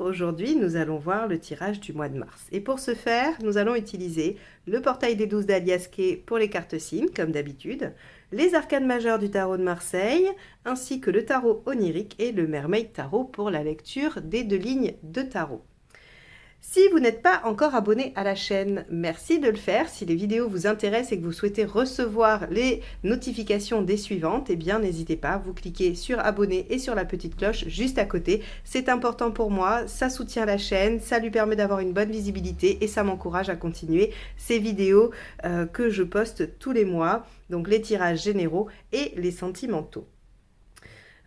Aujourd'hui, nous allons voir le tirage du mois de mars. Et pour ce faire, nous allons utiliser le portail des 12 d'Aliasquet pour les cartes SIM, comme d'habitude, les arcanes majeures du tarot de Marseille, ainsi que le tarot onirique et le Mermaid Tarot pour la lecture des 2 lignes de tarot. Si vous n'êtes pas encore abonné à la chaîne, merci de le faire. Si les vidéos vous intéressent et que vous souhaitez recevoir les notifications des suivantes, eh bien n'hésitez pas, vous cliquez sur abonner et sur la petite cloche juste à côté. C'est important pour moi, ça soutient la chaîne, ça lui permet d'avoir une bonne visibilité et ça m'encourage à continuer ces vidéos que je poste tous les mois, donc les tirages généraux et les sentimentaux.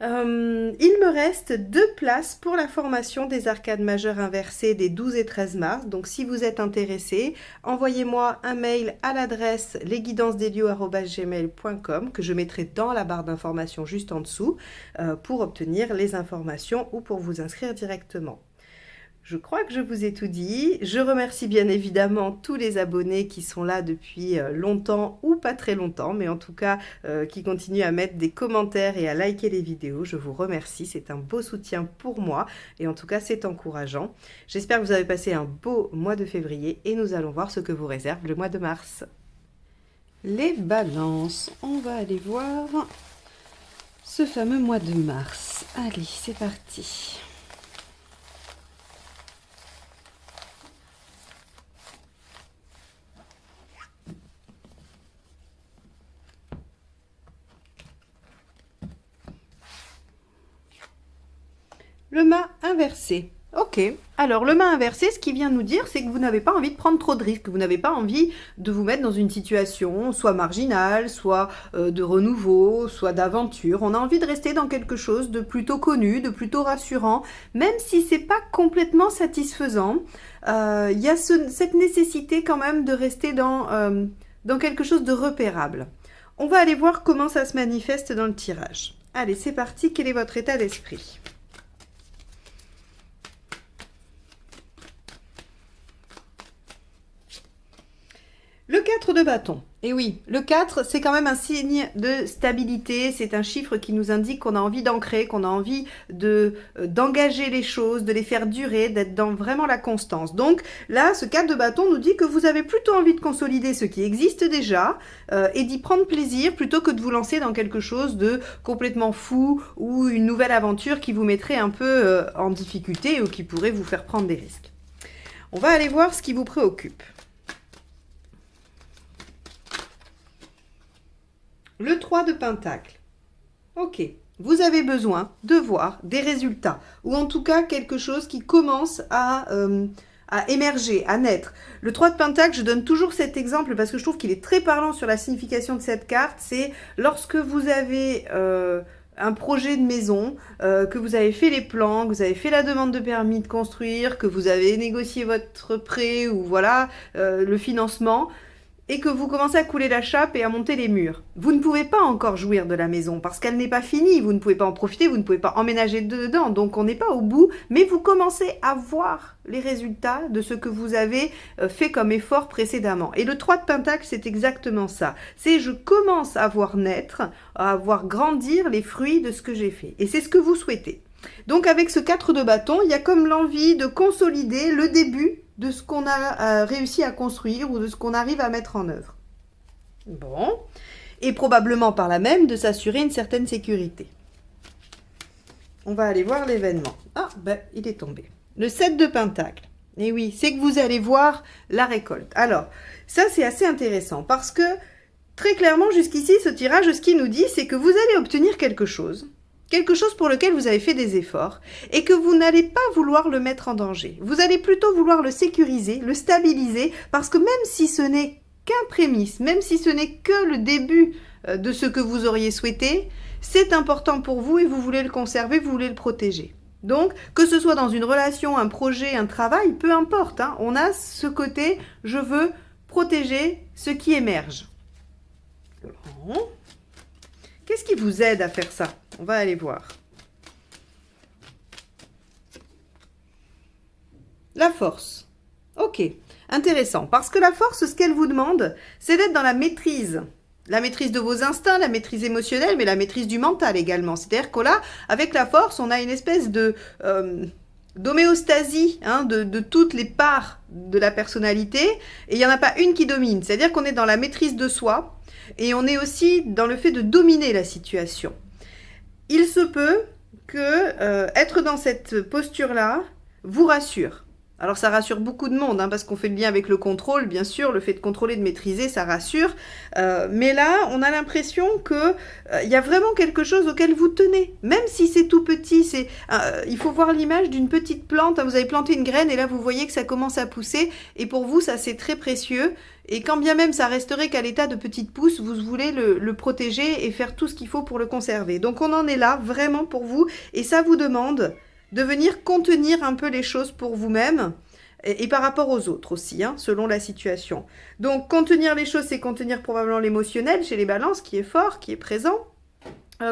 Il me reste 2 places pour la formation des arcades majeures inversées des 12 et 13 mars. Donc si vous êtes intéressé, envoyez-moi un mail à l'adresse lesguidancesdelio@gmail.com que je mettrai dans la barre d'informations juste en dessous pour obtenir les informations ou pour vous inscrire directement. Je crois que je vous ai tout dit. Je remercie bien évidemment tous les abonnés qui sont là depuis longtemps ou pas très longtemps, mais en tout cas qui continuent à mettre des commentaires et à liker les vidéos. Je vous remercie, c'est un beau soutien pour moi et en tout cas c'est encourageant. J'espère que vous avez passé un beau mois de février et nous allons voir ce que vous réserve le mois de mars. Les balances, on va aller voir ce fameux mois de mars. Allez, c'est parti. Le mât inversé. Ok, alors le mât inversé, ce qui vient nous dire, c'est que vous n'avez pas envie de prendre trop de risques, vous n'avez pas envie de vous mettre dans une situation soit marginale, soit de renouveau, soit d'aventure. On a envie de rester dans quelque chose de plutôt connu, de plutôt rassurant, même si c'est pas complètement satisfaisant. Il y a cette nécessité quand même de rester dans quelque chose de repérable. On va aller voir comment ça se manifeste dans le tirage. Allez, c'est parti, quel est votre état d'esprit ? Le 4 de bâton. Et oui, le 4, c'est quand même un signe de stabilité, c'est un chiffre qui nous indique qu'on a envie d'ancrer, qu'on a envie d'engager les choses, de les faire durer, d'être dans vraiment la constance. Donc là, ce 4 de bâton nous dit que vous avez plutôt envie de consolider ce qui existe déjà et d'y prendre plaisir plutôt que de vous lancer dans quelque chose de complètement fou ou une nouvelle aventure qui vous mettrait un peu en difficulté ou qui pourrait vous faire prendre des risques. On va aller voir ce qui vous préoccupe. Le 3 de Pentacle. Ok, vous avez besoin de voir des résultats, ou en tout cas quelque chose qui commence à émerger, à naître. Le 3 de Pentacle, je donne toujours cet exemple parce que je trouve qu'il est très parlant sur la signification de cette carte. C'est lorsque vous avez un projet de maison, que vous avez fait les plans, que vous avez fait la demande de permis de construire, que vous avez négocié votre prêt ou voilà le financement, et que vous commencez à couler la chape et à monter les murs. Vous ne pouvez pas encore jouir de la maison parce qu'elle n'est pas finie, vous ne pouvez pas en profiter, vous ne pouvez pas emménager dedans, donc on n'est pas au bout, mais vous commencez à voir les résultats de ce que vous avez fait comme effort précédemment. Et le 3 de Pentacle, c'est exactement ça. C'est je commence à voir naître, à voir grandir les fruits de ce que j'ai fait. Et c'est ce que vous souhaitez. Donc avec ce 4 de bâton, il y a comme l'envie de consolider le début de ce qu'on a réussi à construire ou de ce qu'on arrive à mettre en œuvre. Bon, et probablement par là même de s'assurer une certaine sécurité. On va aller voir l'événement. Ah, ben, il est tombé. Le 7 de Pentacle. Et oui, c'est que vous allez voir la récolte. Alors, ça c'est assez intéressant parce que très clairement jusqu'ici, ce tirage, ce qu'il nous dit, c'est que vous allez obtenir quelque chose pour lequel vous avez fait des efforts et que vous n'allez pas vouloir le mettre en danger. Vous allez plutôt vouloir le sécuriser, le stabiliser, parce que même si ce n'est qu'un prémisse, même si ce n'est que le début de ce que vous auriez souhaité, c'est important pour vous et vous voulez le conserver, vous voulez le protéger. Donc, que ce soit dans une relation, un projet, un travail, peu importe, hein, on a ce côté « je veux protéger ce qui émerge ». Bon. Qu'est-ce qui vous aide à faire ça? On va aller voir. La force. Ok, intéressant. Parce que la force, ce qu'elle vous demande, c'est d'être dans la maîtrise. La maîtrise de vos instincts, la maîtrise émotionnelle, mais la maîtrise du mental également. C'est-à-dire que là, avec la force, on a une espèce de d'homéostasie hein, de toutes les parts de la personnalité, et il n'y en a pas une qui domine. C'est-à-dire qu'on est dans la maîtrise de soi, et on est aussi dans le fait de dominer la situation. Il se peut que être dans cette posture-là vous rassure. Alors ça rassure beaucoup de monde, hein, parce qu'on fait le lien avec le contrôle, bien sûr, le fait de contrôler, de maîtriser, ça rassure. Mais là, on a l'impression que y a vraiment quelque chose auquel vous tenez, même si c'est tout petit. Il faut voir l'image d'une petite plante, hein, vous avez planté une graine et là vous voyez que ça commence à pousser, et pour vous ça c'est très précieux. Et quand bien même ça resterait qu'à l'état de petite pousse, vous voulez le protéger et faire tout ce qu'il faut pour le conserver. Donc on en est là vraiment pour vous, et ça vous demande de venir contenir un peu les choses pour vous-même et par rapport aux autres aussi, hein, selon la situation. Donc contenir les choses, c'est contenir probablement l'émotionnel chez les balances qui est fort, qui est présent.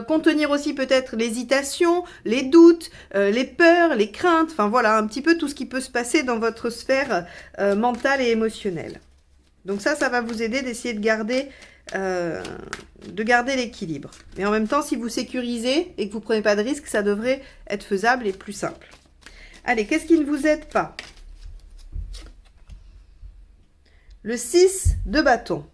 Contenir aussi peut-être l'hésitation, les doutes, les peurs, les craintes, enfin voilà, un petit peu tout ce qui peut se passer dans votre sphère mentale et émotionnelle. Donc ça va vous aider d'essayer de garder l'équilibre. Mais en même temps, si vous sécurisez et que vous ne prenez pas de risques, ça devrait être faisable et plus simple. Allez, qu'est-ce qui ne vous aide pas? Le 6 de bâton.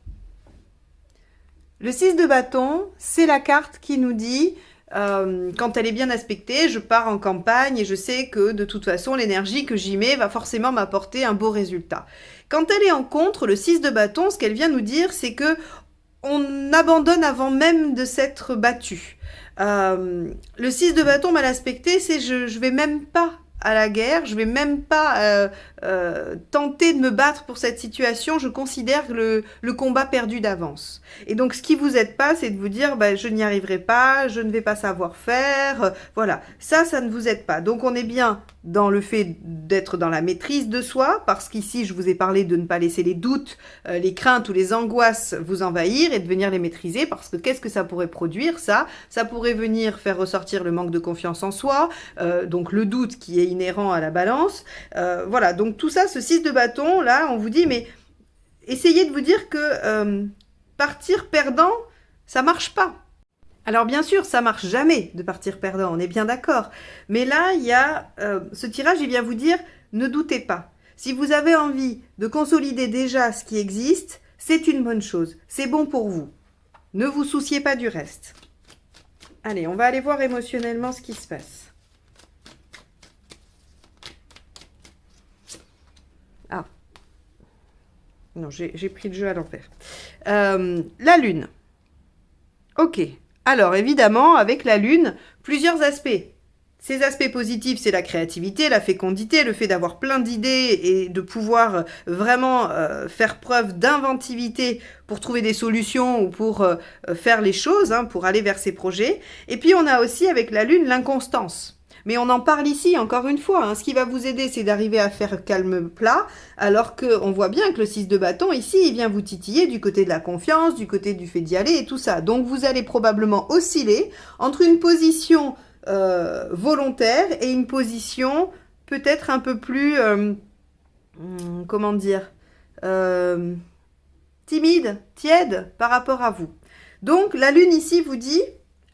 Le 6 de bâton, c'est la carte qui nous dit, quand elle est bien aspectée, je pars en campagne et je sais que de toute façon, l'énergie que j'y mets va forcément m'apporter un beau résultat. Quand elle est en contre, le 6 de bâton, ce qu'elle vient nous dire, c'est que on abandonne avant même de s'être battu. Le 6 de bâton mal aspecté, c'est je vais même pas à la guerre, je vais même pas tenter de me battre pour cette situation, je considère le combat perdu d'avance. Et donc ce qui vous aide pas, c'est de vous dire je n'y arriverai pas, je ne vais pas savoir faire, voilà, ça ne vous aide pas. Donc on est bien dans le fait d'être dans la maîtrise de soi, parce qu'ici je vous ai parlé de ne pas laisser les doutes, les craintes ou les angoisses vous envahir et de venir les maîtriser, parce que qu'est-ce que ça pourrait produire ça pourrait venir faire ressortir le manque de confiance en soi, donc le doute qui est inhérent à la balance, voilà, donc tout ça, ce 6 de bâton, là, on vous dit, mais essayez de vous dire que partir perdant, ça marche pas. Alors bien sûr, ça marche jamais de partir perdant, on est bien d'accord. Mais là, il y a ce tirage, il vient vous dire, ne doutez pas. Si vous avez envie de consolider déjà ce qui existe, c'est une bonne chose, c'est bon pour vous. Ne vous souciez pas du reste. Allez, on va aller voir émotionnellement ce qui se passe. Ah. Non, j'ai pris le jeu à l'envers. La Lune. Ok. Alors, évidemment, avec la Lune, plusieurs aspects. Ces aspects positifs, c'est la créativité, la fécondité, le fait d'avoir plein d'idées et de pouvoir vraiment faire preuve d'inventivité pour trouver des solutions ou pour faire les choses, hein, pour aller vers ses projets. Et puis, on a aussi avec la Lune l'inconstance. Mais on en parle ici, encore une fois. Hein. Ce qui va vous aider, c'est d'arriver à faire calme plat, alors qu'on voit bien que le 6 de bâton, ici, il vient vous titiller du côté de la confiance, du côté du fait d'y aller et tout ça. Donc, vous allez probablement osciller entre une position volontaire et une position peut-être un peu plus, comment dire, timide, tiède par rapport à vous. Donc, la Lune ici vous dit...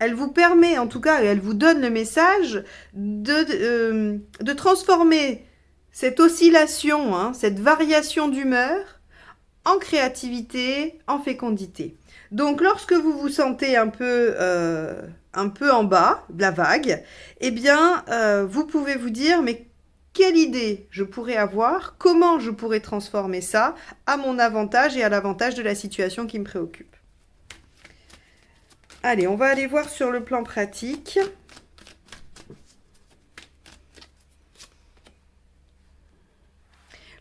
Elle vous permet, en tout cas, et elle vous donne le message de transformer cette oscillation, hein, cette variation d'humeur en créativité, en fécondité. Donc, lorsque vous vous sentez un peu en bas de la vague, eh bien, vous pouvez vous dire, mais quelle idée je pourrais avoir, comment je pourrais transformer ça à mon avantage et à l'avantage de la situation qui me préoccupe. Allez, on va aller voir sur le plan pratique.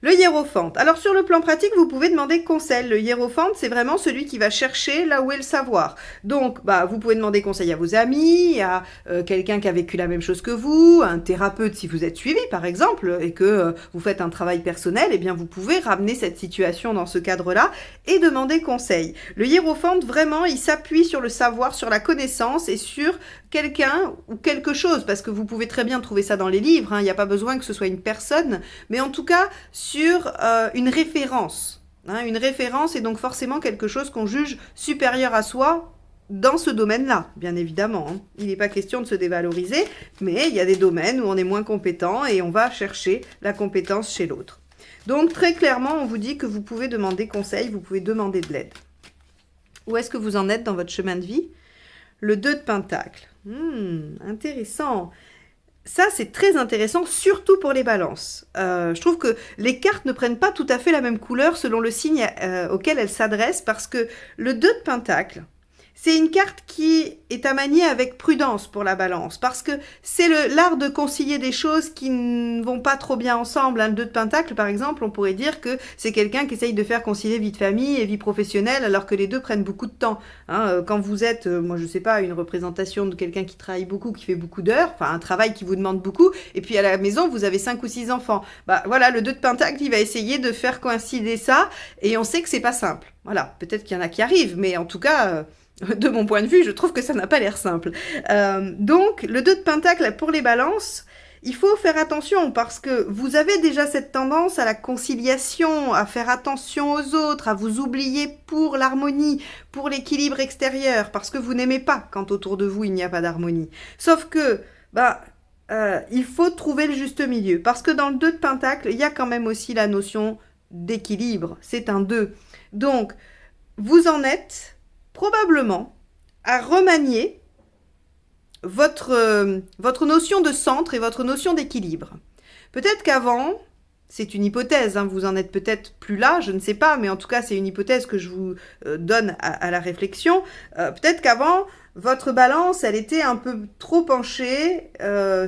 Le hiérophante. Alors, sur le plan pratique, vous pouvez demander conseil. Le hiérophante, c'est vraiment celui qui va chercher là où est le savoir. Donc, vous pouvez demander conseil à vos amis, à quelqu'un qui a vécu la même chose que vous, un thérapeute si vous êtes suivi, par exemple, et que vous faites un travail personnel, eh bien, vous pouvez ramener cette situation dans ce cadre-là et demander conseil. Le hiérophante, vraiment, il s'appuie sur le savoir, sur la connaissance et sur quelqu'un ou quelque chose, parce que vous pouvez très bien trouver ça dans les livres, hein, il n'y a pas besoin que ce soit une personne, mais en tout cas sur une référence. Hein, une référence est donc forcément quelque chose qu'on juge supérieur à soi dans ce domaine-là, bien évidemment. Hein. Il n'est pas question de se dévaloriser, mais il y a des domaines où on est moins compétent et on va chercher la compétence chez l'autre. Donc, très clairement, on vous dit que vous pouvez demander conseil, vous pouvez demander de l'aide. Où est-ce que vous en êtes dans votre chemin de vie? Le 2 de Pentacle. Intéressant. Ça, c'est très intéressant, surtout pour les balances. Je trouve que les cartes ne prennent pas tout à fait la même couleur selon le signe auquel elles s'adressent, parce que le 2 de Pentacle, c'est une carte qui est à manier avec prudence pour la balance, parce que c'est l'art de concilier des choses qui ne vont pas trop bien ensemble. Le 2 de Pentacle, par exemple, on pourrait dire que c'est quelqu'un qui essaye de faire concilier vie de famille et vie professionnelle, alors que les deux prennent beaucoup de temps. Hein, quand vous êtes, moi je sais pas, une représentation de quelqu'un qui travaille beaucoup, qui fait beaucoup d'heures, enfin un travail qui vous demande beaucoup, et puis à la maison, vous avez 5 ou 6 enfants. Bah voilà, le 2 de Pentacle, il va essayer de faire coïncider ça, et on sait que c'est pas simple. Voilà, peut-être qu'il y en a qui arrivent, mais en tout cas... de mon point de vue, je trouve que ça n'a pas l'air simple. Donc, le 2 de Pentacle, pour les balances, il faut faire attention parce que vous avez déjà cette tendance à la conciliation, à faire attention aux autres, à vous oublier pour l'harmonie, pour l'équilibre extérieur, parce que vous n'aimez pas quand autour de vous, il n'y a pas d'harmonie. Sauf que, il faut trouver le juste milieu, parce que dans le 2 de Pentacle, il y a quand même aussi la notion d'équilibre. C'est un 2. Donc, vous en êtes... probablement à remanier votre notion de centre et votre notion d'équilibre. Peut-être qu'avant, c'est une hypothèse, hein, vous en êtes peut-être plus là, je ne sais pas, mais en tout cas c'est une hypothèse que je vous donne à la réflexion. Peut-être qu'avant, votre balance, elle était un peu trop penchée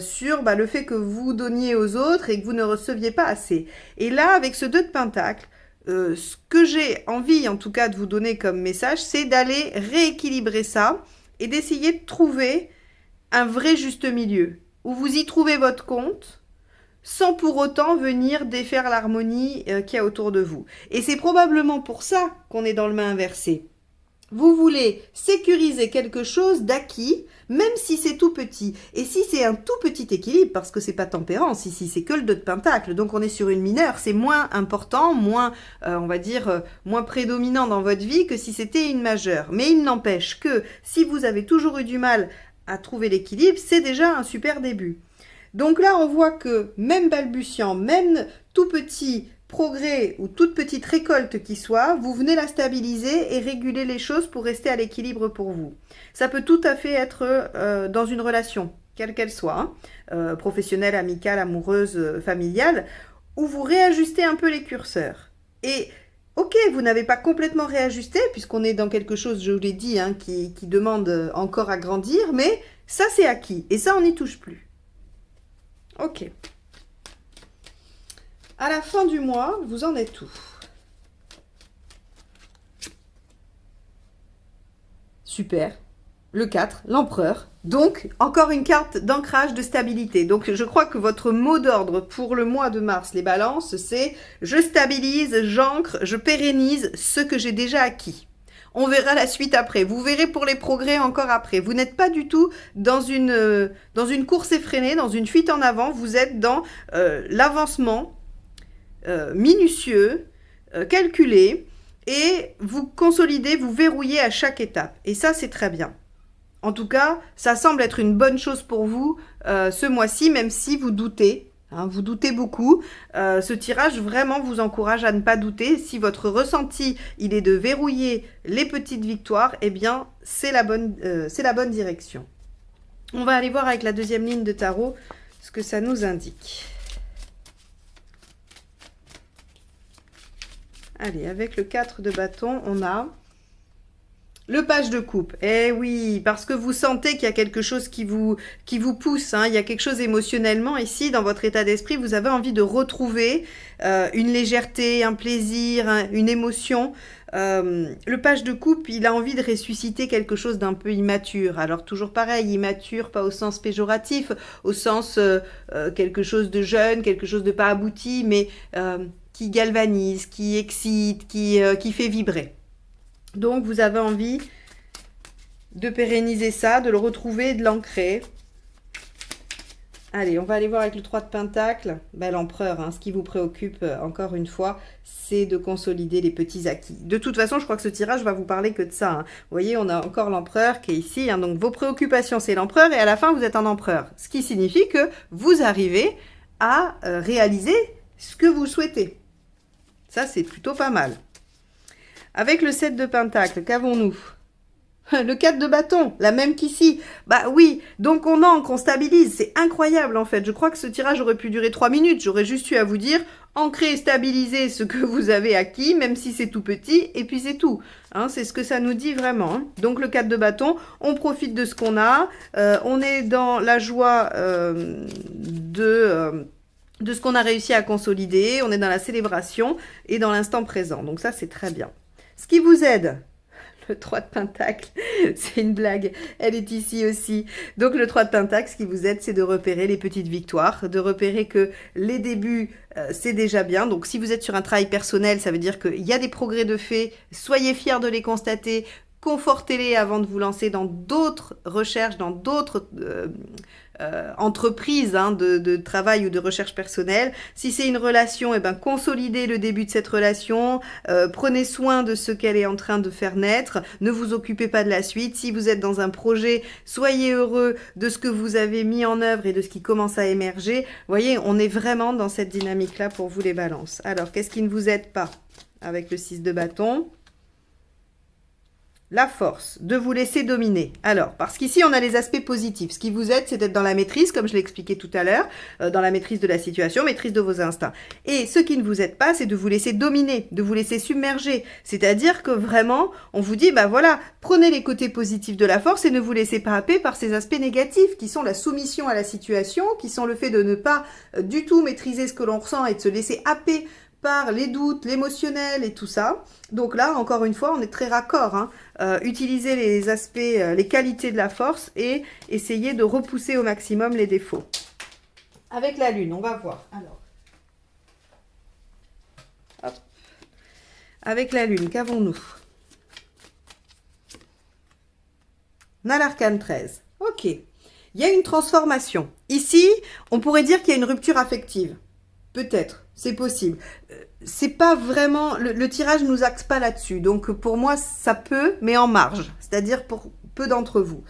sur le fait que vous donniez aux autres et que vous ne receviez pas assez. Et là, avec ce 2 de Pentacle, ce que j'ai envie en tout cas de vous donner comme message, c'est d'aller rééquilibrer ça et d'essayer de trouver un vrai juste milieu où vous y trouvez votre compte sans pour autant venir défaire l'harmonie qu'il y a autour de vous. Et c'est probablement pour ça qu'on est dans le main inversé. Vous voulez sécuriser quelque chose d'acquis, même si c'est tout petit. Et si c'est un tout petit équilibre, parce que c'est pas tempérance ici, c'est que le 2 de Pentacle, donc on est sur une mineure, c'est moins important, moins, on va dire, moins prédominant dans votre vie que si c'était une majeure. Mais il n'empêche que si vous avez toujours eu du mal à trouver l'équilibre, c'est déjà un super début. Donc là, on voit que même balbutiant, même tout petit progrès ou toute petite récolte qui soit, vous venez la stabiliser et réguler les choses pour rester à l'équilibre pour vous. Ça peut tout à fait être dans une relation, quelle qu'elle soit, hein, professionnelle, amicale, amoureuse, familiale, où vous réajustez un peu les curseurs. Et ok, vous n'avez pas complètement réajusté, puisqu'on est dans quelque chose, je vous l'ai dit, hein, qui demande encore à grandir, mais ça c'est acquis, et ça on n'y touche plus. Ok. À la fin du mois, vous en êtes où? Super. Le 4, l'empereur. Donc, encore une carte d'ancrage, de stabilité. Donc, je crois que votre mot d'ordre pour le mois de mars, les balances, c'est « Je stabilise, j'ancre, je pérennise ce que j'ai déjà acquis ». On verra la suite après. Vous verrez pour les progrès encore après. Vous n'êtes pas du tout dans une course effrénée, dans une fuite en avant. Vous êtes dans l'avancement minutieux, calculé, et vous consolidez, vous verrouillez à chaque étape. Et ça, c'est très bien. En tout cas, ça semble être une bonne chose pour vous ce mois-ci, même si vous doutez. Hein, vous doutez beaucoup. Ce tirage vraiment vous encourage à ne pas douter. Si votre ressenti, il est de verrouiller les petites victoires, eh bien, c'est la bonne direction. On va aller voir avec la deuxième ligne de tarot ce que ça nous indique. Allez, avec le 4 de bâton, on a le page de coupe. Eh oui, parce que vous sentez qu'il y a quelque chose qui vous pousse. Hein, il y a quelque chose émotionnellement ici, dans votre état d'esprit. Vous avez envie de retrouver une légèreté, un plaisir, une émotion. Le page de coupe, il a envie de ressusciter quelque chose d'un peu immature. Alors toujours pareil, immature, pas au sens péjoratif, au sens quelque chose de jeune, quelque chose de pas abouti, mais qui galvanise, qui excite, qui fait vibrer. Donc vous avez envie de pérenniser ça, de le retrouver, de l'ancrer. Allez, on va aller voir avec le 3 de Pentacle. Ben, l'empereur, hein, ce qui vous préoccupe, encore une fois, c'est de consolider les petits acquis. De toute façon, je crois que ce tirage va vous parler que de ça, hein. Vous voyez, on a encore l'empereur qui est ici, hein. Donc, vos préoccupations, c'est l'empereur. Et à la fin, vous êtes un empereur. Ce qui signifie que vous arrivez à réaliser ce que vous souhaitez. Ça, c'est plutôt pas mal. Avec le 7 de Pentacle, qu'avons-nous? Le 4 de bâton, la même qu'ici. Bah oui, donc on ancre, on stabilise. C'est incroyable en fait. Je crois que ce tirage aurait pu durer 3 minutes. J'aurais juste eu à vous dire, ancrer, stabiliser ce que vous avez acquis, même si c'est tout petit, et puis c'est tout. Hein, c'est ce que ça nous dit vraiment. Hein. Donc le 4 de bâton, on profite de ce qu'on a. On est dans la joie de ce qu'on a réussi à consolider. On est dans la célébration et dans l'instant présent. Donc ça, c'est très bien. Ce qui vous aide... Le 3 de Pentacle, c'est une blague, elle est ici aussi. Donc le 3 de Pentacle, ce qui vous aide, c'est de repérer les petites victoires, de repérer que les débuts, c'est déjà bien. Donc si vous êtes sur un travail personnel, ça veut dire qu'il y a des progrès de fait, soyez fiers de les constater, confortez-les avant de vous lancer dans d'autres recherches, dans d'autres entreprises hein, de travail ou de recherche personnelle. Si c'est une relation, eh ben, consolidez le début de cette relation, prenez soin de ce qu'elle est en train de faire naître, ne vous occupez pas de la suite. Si vous êtes dans un projet, soyez heureux de ce que vous avez mis en œuvre et de ce qui commence à émerger. Vous voyez, on est vraiment dans cette dynamique-là pour vous les balances. Alors, qu'est-ce qui ne vous aide pas avec le 6 de bâton ? La force, de vous laisser dominer. Alors, parce qu'ici, on a les aspects positifs. Ce qui vous aide, c'est d'être dans la maîtrise, comme je l'ai expliqué tout à l'heure, dans la maîtrise de la situation, maîtrise de vos instincts. Et ce qui ne vous aide pas, c'est de vous laisser dominer, de vous laisser submerger. C'est-à-dire que vraiment, on vous dit, bah voilà, prenez les côtés positifs de la force et ne vous laissez pas happer par ces aspects négatifs, qui sont la soumission à la situation, qui sont le fait de ne pas du tout maîtriser ce que l'on ressent et de se laisser happer par les doutes, l'émotionnel et tout ça. Donc là, encore une fois, on est très raccord. Hein. Utilisez les aspects, les qualités de la force et essayez de repousser au maximum les défauts. Avec la lune, on va voir. Alors, hop. Avec la lune, qu'avons-nous? On a l'arcane 13. Ok. Il y a une transformation. Ici, on pourrait dire qu'il y a une rupture affective. Peut-être, c'est possible. C'est pas vraiment... Le tirage ne nous axe pas là-dessus. Donc, pour moi, ça peut, mais en marge. C'est-à-dire pour peu d'entre vous.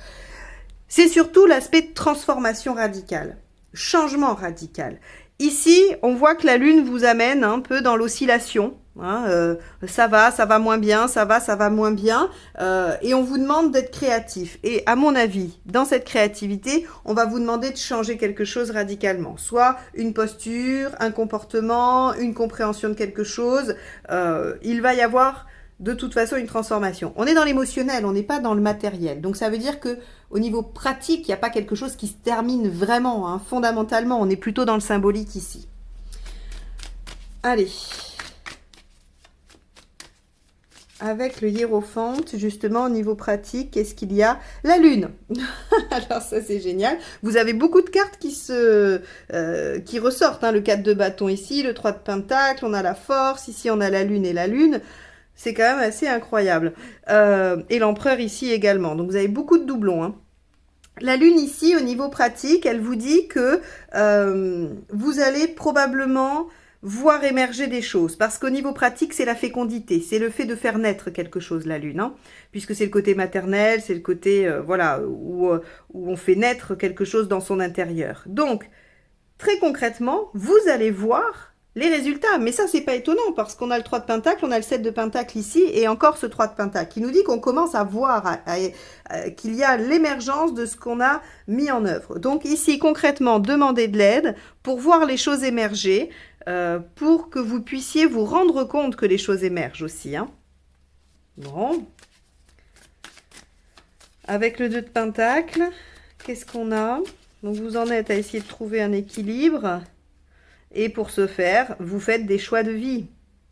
C'est surtout l'aspect de transformation radicale. Changement radical. Ici, on voit que la lune vous amène un peu dans l'oscillation. Hein, ça va moins bien, ça va moins bien. Et on vous demande d'être créatif. Et à mon avis, dans cette créativité, on va vous demander de changer quelque chose radicalement. Soit une posture, un comportement, une compréhension de quelque chose. Il va y avoir de toute façon une transformation. On est dans l'émotionnel, on n'est pas dans le matériel. Donc ça veut dire que au niveau pratique, il n'y a pas quelque chose qui se termine vraiment, hein, fondamentalement. On est plutôt dans le symbolique ici. Allez. Avec le hiérophante, justement, au niveau pratique, qu'est-ce qu'il y a? La lune. Alors ça, c'est génial. Vous avez beaucoup de cartes qui ressortent. Hein. Le 4 de bâton ici, le 3 de pentacle, on a la force. Ici, on a la lune et la lune. C'est quand même assez incroyable. Et l'empereur ici également. Donc, vous avez beaucoup de doublons. Hein. La lune ici, au niveau pratique, elle vous dit que vous allez probablement voir émerger des choses. Parce qu'au niveau pratique, c'est la fécondité. C'est le fait de faire naître quelque chose, la lune. Hein, puisque c'est le côté maternel, c'est le côté voilà, où on fait naître quelque chose dans son intérieur. Donc, très concrètement, vous allez voir les résultats, mais ça, c'est pas étonnant parce qu'on a le 3 de pentacle, on a le 7 de pentacle ici et encore ce 3 de pentacle qui nous dit qu'on commence à voir qu'il y a l'émergence de ce qu'on a mis en œuvre. Donc ici, concrètement, demandez de l'aide pour voir les choses émerger, pour que vous puissiez vous rendre compte que les choses émergent aussi. Hein. Bon. Avec le 2 de pentacle, qu'est-ce qu'on a? Donc vous en êtes à essayer de trouver un équilibre. Et pour ce faire, vous faites des choix de vie.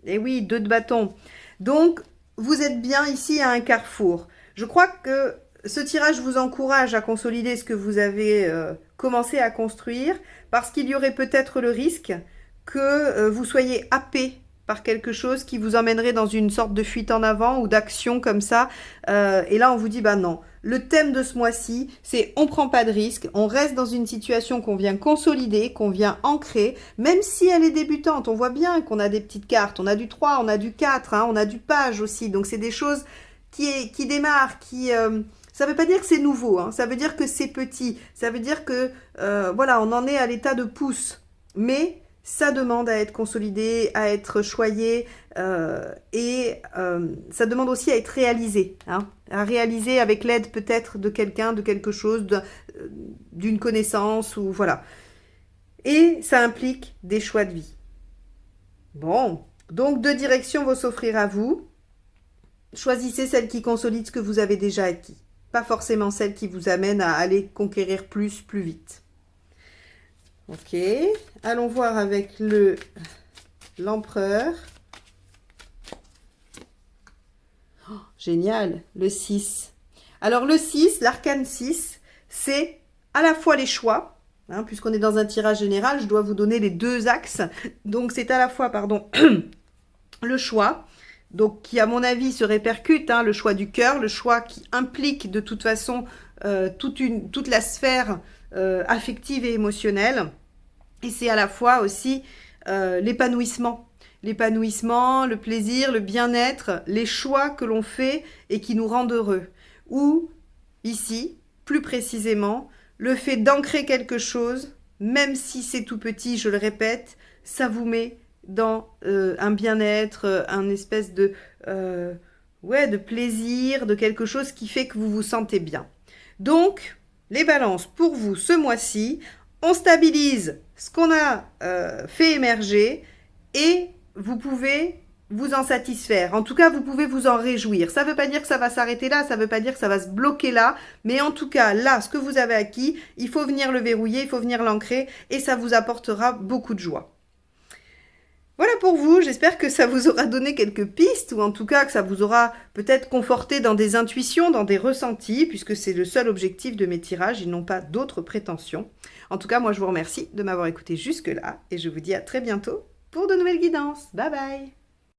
Et oui, 2 de bâton. Donc, vous êtes bien ici à un carrefour. Je crois que ce tirage vous encourage à consolider ce que vous avez commencé à construire, parce qu'il y aurait peut-être le risque que vous soyez happé par quelque chose qui vous emmènerait dans une sorte de fuite en avant ou d'action comme ça. Et là, on vous dit, bah non, le thème de ce mois-ci, c'est on prend pas de risque, on reste dans une situation qu'on vient consolider, qu'on vient ancrer, même si elle est débutante. On voit bien qu'on a des petites cartes, on a du 3, on a du 4, hein, on a du page aussi. Donc c'est des choses qui démarrent, ça ne veut pas dire que c'est nouveau, hein, ça veut dire que c'est petit, ça veut dire que voilà, on en est à l'état de pouce. Mais ça demande à être consolidé, à être choyé et ça demande aussi à être réalisé, hein, à réaliser avec l'aide peut-être de quelqu'un, de quelque chose, d'une connaissance ou voilà. Et ça implique des choix de vie. Bon, donc 2 directions vont s'offrir à vous. Choisissez celle qui consolide ce que vous avez déjà acquis, pas forcément celle qui vous amène à aller conquérir plus vite. Ok, allons voir avec l'empereur. Oh, génial, le 6. Alors le 6, l'arcane 6, c'est à la fois les choix, hein, puisqu'on est dans un tirage général, je dois vous donner les 2 axes. Donc c'est à la fois, pardon, le choix, donc qui à mon avis se répercute, hein, le choix du cœur, le choix qui implique de toute façon toute la sphère affective et émotionnelle. Et c'est à la fois aussi l'épanouissement, le plaisir, le bien-être, les choix que l'on fait et qui nous rendent heureux. Ou, ici, plus précisément, le fait d'ancrer quelque chose, même si c'est tout petit, je le répète, ça vous met dans un bien-être, un espèce de plaisir, de quelque chose qui fait que vous vous sentez bien. Donc, les balances pour vous ce mois-ci, on stabilise ce qu'on a fait émerger et vous pouvez vous en satisfaire. En tout cas, vous pouvez vous en réjouir. Ça ne veut pas dire que ça va s'arrêter là, ça ne veut pas dire que ça va se bloquer là, mais en tout cas, là, ce que vous avez acquis, il faut venir le verrouiller, il faut venir l'ancrer et ça vous apportera beaucoup de joie. Voilà pour vous, j'espère que ça vous aura donné quelques pistes, ou en tout cas que ça vous aura peut-être conforté dans des intuitions, dans des ressentis, puisque c'est le seul objectif de mes tirages, ils n'ont pas d'autres prétentions. En tout cas, moi je vous remercie de m'avoir écouté jusque-là, et je vous dis à très bientôt pour de nouvelles guidances. Bye bye!